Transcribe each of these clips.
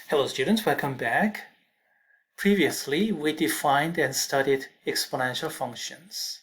Hello students, welcome back. Previously, we defined and studied exponential functions.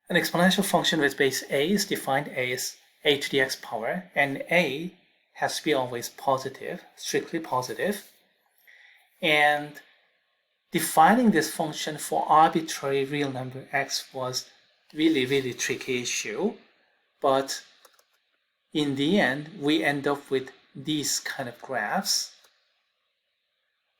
An exponential function with base a is defined as a to the x power, and a has to be always positive, strictly positive. And defining this function for arbitrary real number x was really tricky issue, but in the end, we end up with these kind of graphs.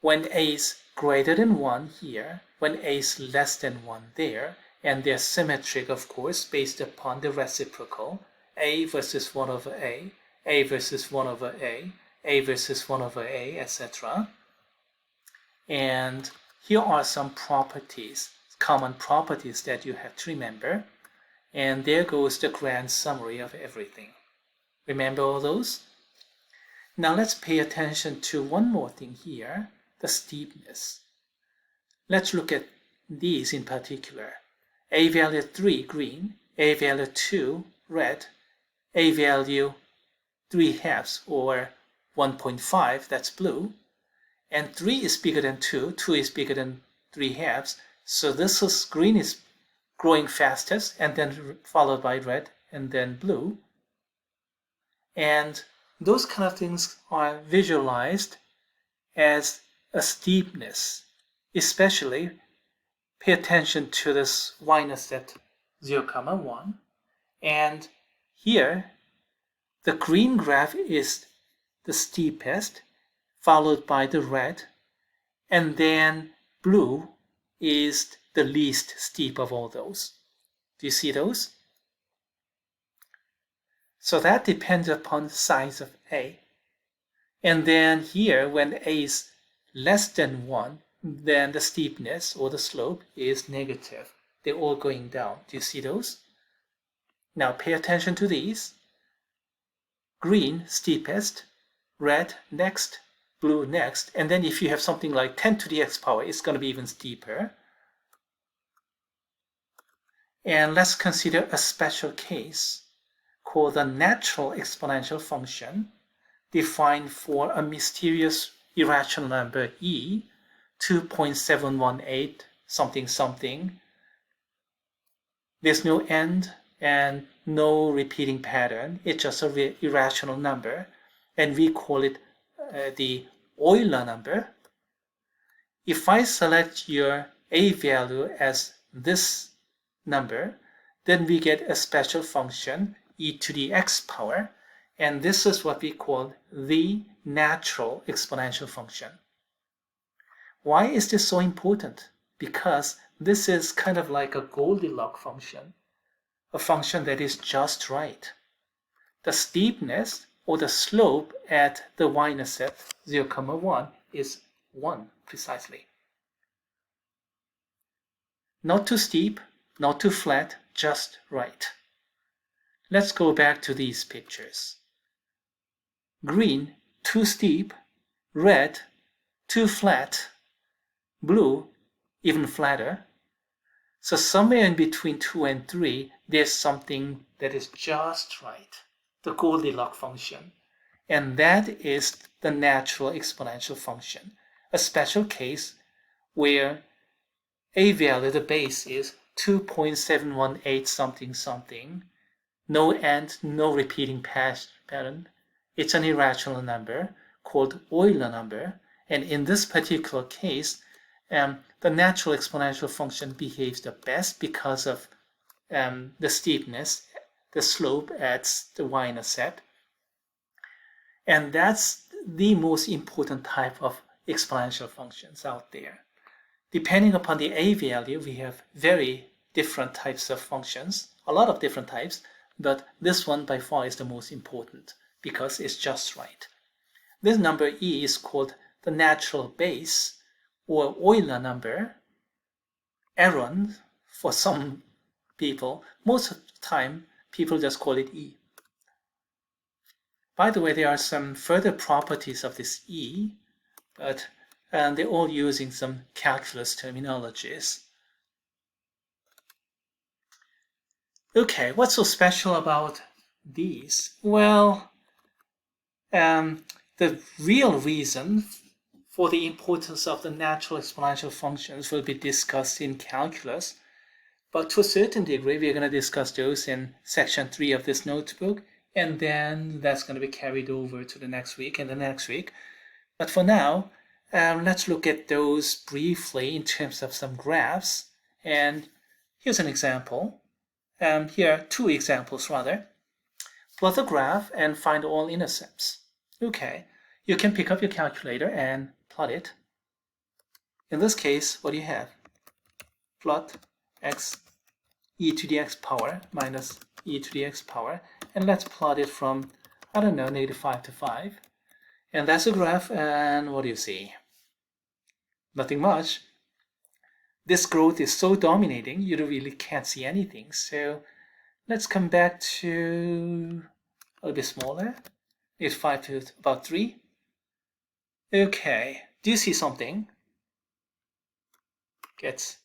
When a is greater than 1 here, when a is less than 1 there, and they're symmetric, of course, based upon the reciprocal, a versus 1 over a versus 1 over a versus 1 over a, etc. And here are some properties, common properties that you have to remember. And there goes the grand summary of everything. Remember all those? Now let's pay attention to one more thing here, the steepness. Let's look at these in particular. A value 3, green, a value 2, red, a value 3/2 or 1.5, that's blue, and 3 is bigger than 2, 2 is bigger than 3/2, so this is green is growing fastest, and then followed by red and then blue. And those kind of things are visualized as a steepness. Especially pay attention to this y-intercept 0, 1. And here the green graph is the steepest, followed by the red, and then blue is the least steep of all those. Do you see those? So that depends upon the size of a. And then here, when a is less than 1, then the steepness or the slope is negative. They're all going down. Do you see those? Now pay attention to these. Green, steepest, red, next, blue, next. And then if you have something like 10 to the x power, it's going to be even steeper. And let's consider a special case called the natural exponential function, defined for a mysterious irrational number e, 2.718 something something. There's no end and no repeating pattern. It's just an irrational number, and we call it the Euler number. If I select your a value as this number, then we get a special function e to the x power, and this is what we call the natural exponential function. Why is this so important? Because this is kind of like a Goldilocks function, a function that is just right. The steepness or the slope at the y-intercept 0, 1 is 1 precisely. Not too steep, not too flat, just right. Let's go back to these pictures. Green, too steep, red, too flat, blue, even flatter. So somewhere in between 2 and 3, there's something that is just right, the Goldilocks function. And that is the natural exponential function, a special case where a value, the base, is 2.718 something something, no end, no repeating pattern. It's an irrational number called Euler number, and in this particular case, the natural exponential function behaves the best because of the steepness, the slope at the y-intercept, and that's the most important type of exponential functions out there. Depending upon the a value, we have very different types of functions, a lot of different types, but this one by far is the most important because it's just right. This number e is called the natural base or Euler number, Aaron for some people. Most of the time, people just call it e. By the way, there are some further properties of this e, but they're all using some calculus terminologies. Okay, what's so special about these? Well, The real reason for the importance of the natural exponential functions will be discussed in calculus, but to a certain degree, we're going to discuss those in section 3 of this notebook, and then that's going to be carried over to the next week and the next week. But for now, let's look at those briefly in terms of some graphs. And here's an example. Here are two examples rather. Plot the graph and find all intercepts. Okay, you can pick up your calculator and plot it. In this case, what do you have? Plot x e to the x power minus e to the x power, and let's plot it from, I don't know, -5 to 5. And that's a graph, and what do you see? Nothing much. This growth is so dominating, you really can't see anything. So let's come back to a little bit smaller. It's 5 to about 3. Okay, do you see something? Gets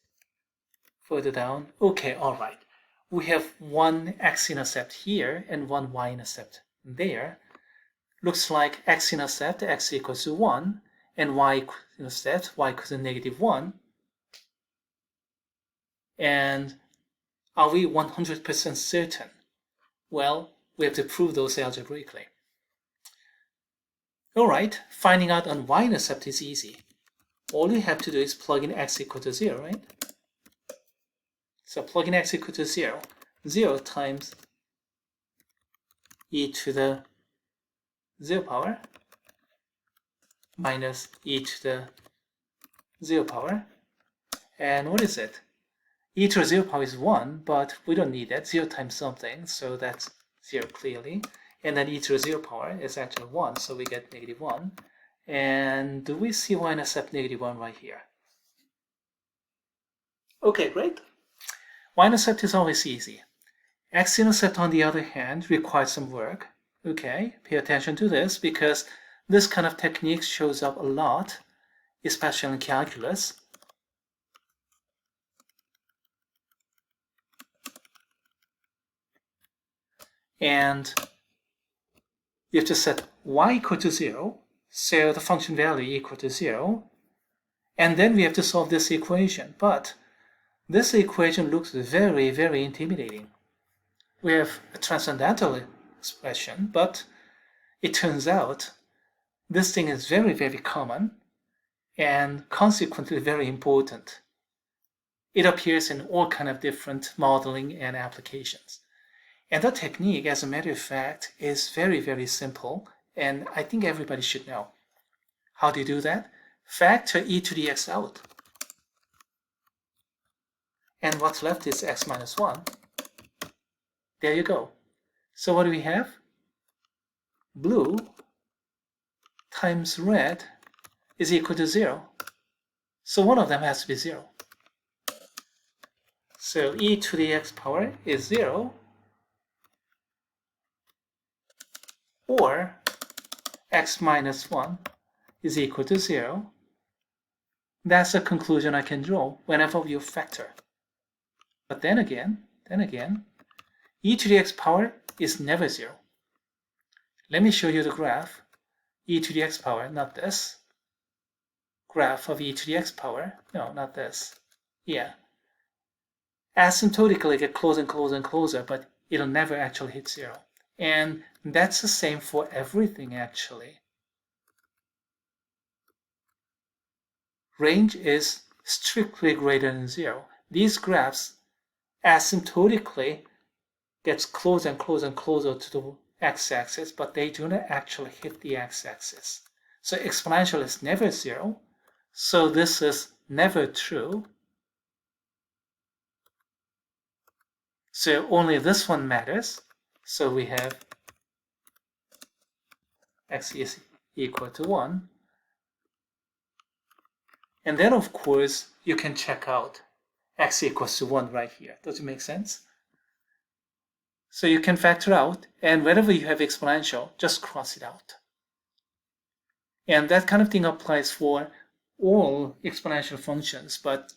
further down. Okay, all right. We have one x-intercept here and one y-intercept there. Looks like x-intercept, x equals to 1, and y-intercept, y equals to -1. And are we 100% certain? Well, we have to prove those algebraically. Alright, finding out on y-intercept is easy. All you have to do is plug in x equal to 0, right? So plug in x equal to 0. 0 times e to the 0 power minus e to the 0 power. And what is it? E to the 0 power is 1, but we don't need that. 0 times something, so that's 0 clearly. And then e to the 0 power is actually 1, so we get -1. And do we see y-intercept -1 right here? Okay, great. Y-intercept is always easy. X-intercept, on the other hand, requires some work. Okay, pay attention to this because this kind of technique shows up a lot, especially in calculus. And you have to set y equal to 0, so the function value equal to 0, and then we have to solve this equation. But this equation looks very, very intimidating. We have a transcendental expression, but it turns out this thing is very, very common and consequently very important. It appears in all kind of different modeling and applications. And that technique, as a matter of fact, is very, very simple, and I think everybody should know. How do you do that? Factor e to the x out. And what's left is x minus 1. There you go. So what do we have? Blue times red is equal to 0. So one of them has to be 0. So e to the x power is 0, or x minus 1 is equal to 0. That's a conclusion I can draw whenever you factor. But then again, e to the x power is never 0. Let me show you the graph. E to the x power, not this. Graph of e to the x power. No, not this. Yeah. Asymptotically get closer and closer and closer, but it'll never actually hit 0. And that's the same for everything, actually. Range is strictly greater than 0. These graphs asymptotically gets closer and closer and closer to the x-axis, but they do not actually hit the x-axis. So exponential is never 0. So this is never true. So only this one matters. So we have x is equal to 1. And then, of course, you can check out x equals to 1 right here. Does it make sense? So you can factor out, and whenever you have exponential, just cross it out. And that kind of thing applies for all exponential functions, but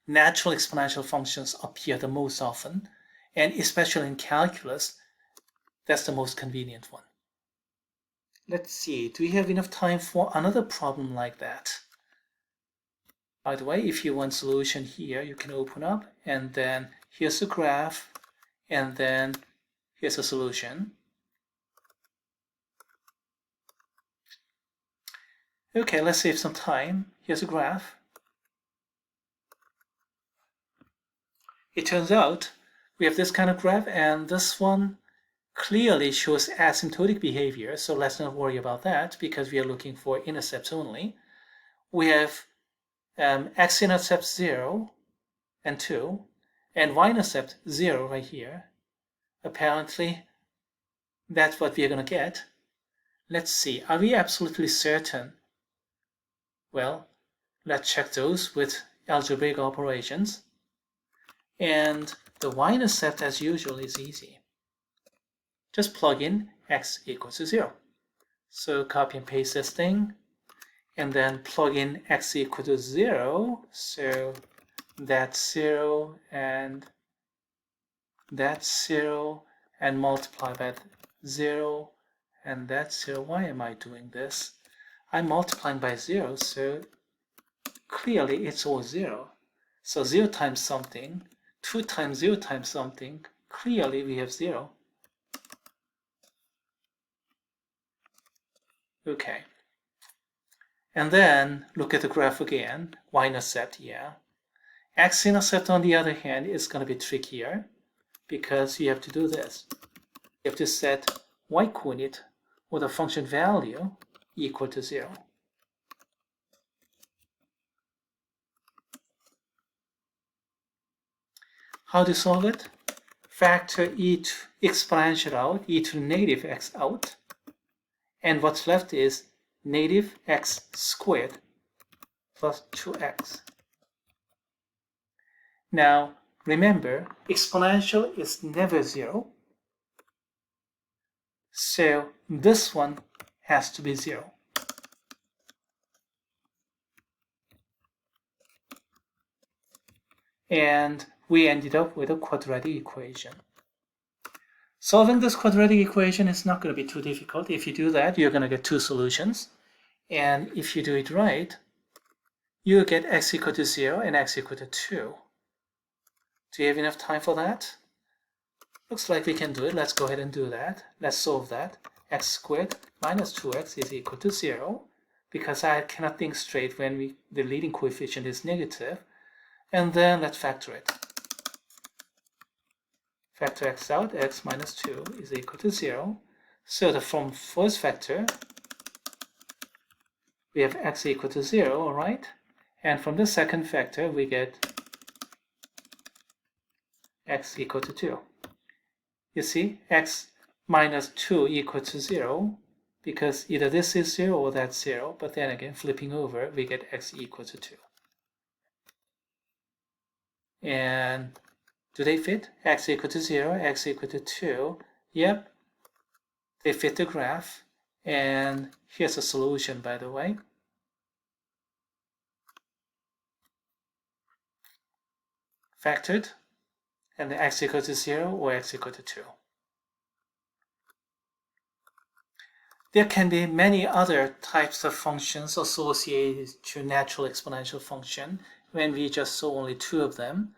natural exponential functions appear the most often, and especially in calculus, that's the most convenient one. Let's see, do we have enough time for another problem like that? By the way, if you want solution here, you can open up, and then here's the graph, and then here's a solution. Okay, let's save some time. Here's a graph. It turns out we have this kind of graph, and this one clearly shows asymptotic behavior, so let's not worry about that because we are looking for intercepts only. We have x-intercept 0 and 2, and y-intercept 0 right here. Apparently, that's what we are going to get. Let's see, are we absolutely certain? Well, let's check those with algebraic operations. And the y-intercept, as usual, is easy. Just plug in x equals to 0. So copy and paste this thing, and then plug in x equal to 0. So that's 0, and that's 0, and multiply by 0, and that's 0. Why am I doing this? I'm multiplying by 0, so clearly it's all 0. So 0 times something, 2 times 0 times something, clearly we have 0. Okay. And then look at the graph again, y-intercept, yeah. X-intercept, on the other hand, is going to be trickier because you have to do this. You have to set y-coordinate or the function value equal to 0. How to solve it? Factor e to exponential out, e to negative x out, and what's left is negative x squared plus 2x. Now, remember, exponential is never 0, so this one has to be 0. And we ended up with a quadratic equation. Solving this quadratic equation is not going to be too difficult. If you do that, you're going to get two solutions. And if you do it right, you'll get x equal to 0 and x equal to 2. Do you have enough time for that? Looks like we can do it. Let's go ahead and do that. Let's solve that. X squared minus 2x is equal to 0, because I cannot think straight when the leading coefficient is negative. And then let's factor it. Factor x out, x minus 2 is equal to 0. So from first factor, we have x equal to 0, all right? And from the second factor, we get x equal to 2. You see, x minus 2 equal to 0, because either this is 0 or that's 0, but then again, flipping over, we get x equal to 2. And do they fit? X equal to 0, x equal to 2. Yep, they fit the graph. And here's a solution, by the way. Factored, and the x equal to 0 or x equal to 2. There can be many other types of functions associated to natural exponential function when we just saw only two of them.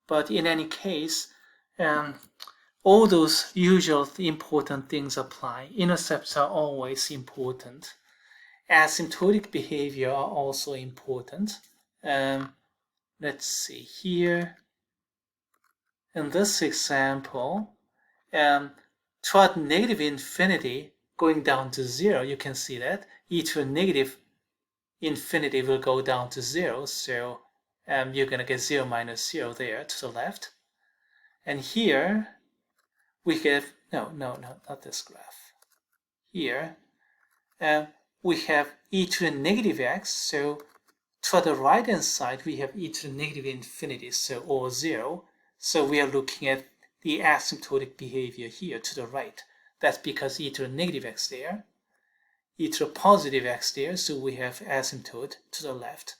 But in any case, all those usual important things apply. Intercepts are always important. Asymptotic behavior are also important. Let's see here. In this example, toward negative infinity going down to 0, you can see that e to a negative infinity will go down to 0, so you're going to get 0 minus 0 there to the left. And here we get, no, not this graph. Here we have e to the negative x, so to the right hand side we have e to the negative infinity, so or 0. So we are looking at the asymptotic behavior here to the right. That's because e to the negative x there, e to the positive x there, so we have asymptote to the left.